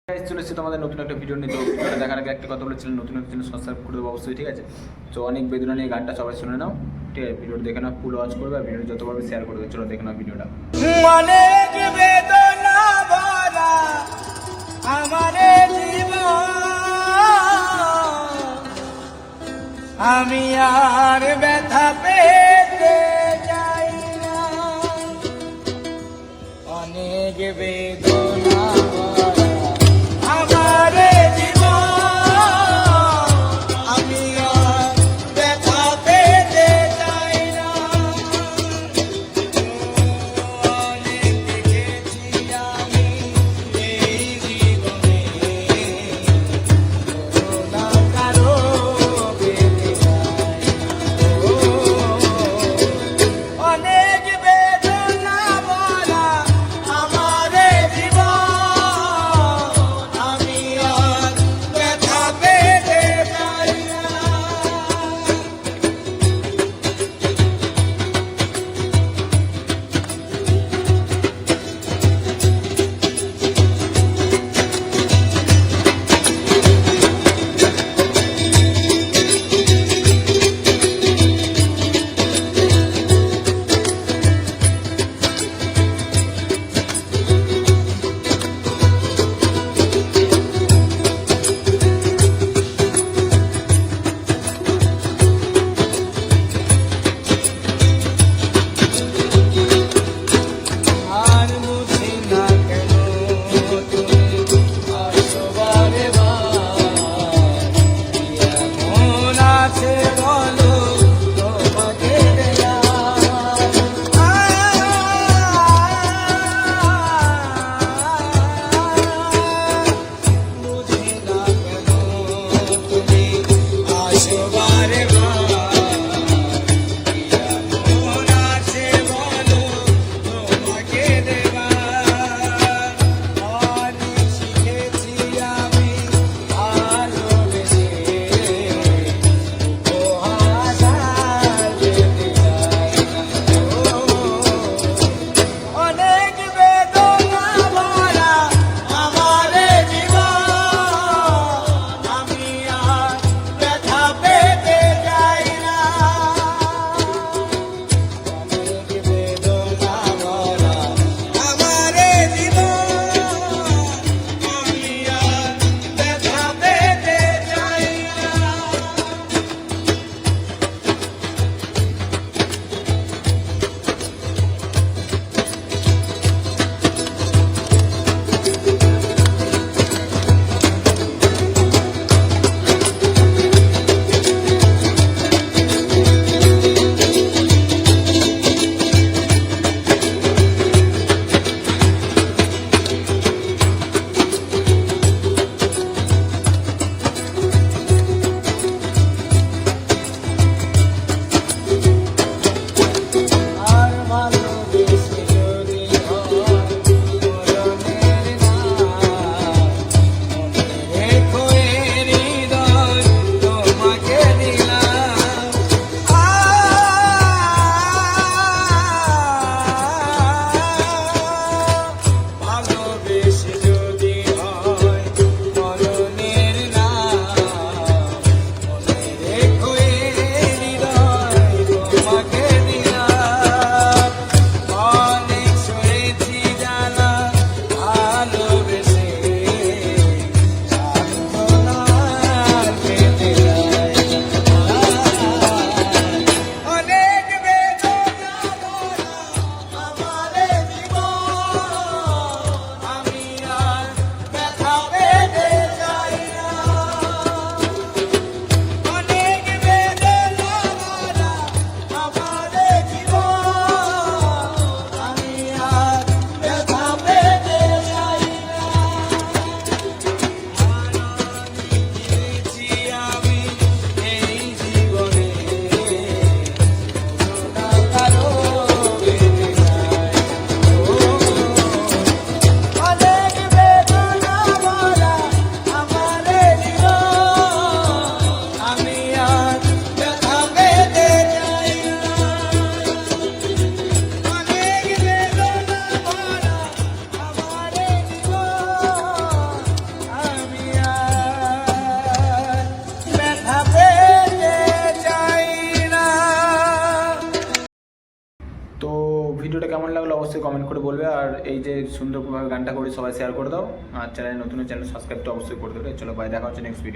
চলে এসেছি তোমাদের নতুন একটা ভিডিও নিয়ে। তো ভিডিওটা দেখার আগে একটা কথা বলেছিলাম, নতুন একটা চ্যানেল সাবস্ক্রাইব করে দেবো অবশ্যই, ঠিক আছে? তো অনেক বেদনা নিয়ে গানটা সবাই শুনে নাও, ঠিক আছে? ভিডিওটা দেখে নাও, ফুল ওয়াচ করবে আর ভিডিওটা যত পারবে শেয়ার করবে। চলো দেখে নাও ভিডিওটা। অনেক বেদনা ভরা আমার জীবন, আমি আর ব্যথা পেতে চাই না। অনেক বেদনা ভরা আমার জীবন, আমি আর ব্যথা পেতে চাই না। অনেক দেখেছি আমি এই জীবনে, করুণা কারো পেতে চাই না। তো ভিডিওটা কেমন লাগলো অবশ্যই কমেন্ট করে বলবে, আর এই যে সুন্দরভাবে গানটা করে সবাই শেয়ার করে দাও, আর চ্যানেল নতুন চ্যানেল সাবস্ক্রাইব তো অবশ্যই করে দেবে। চলো বাই, দেখা হচ্ছে নেক্সট ভিডিও।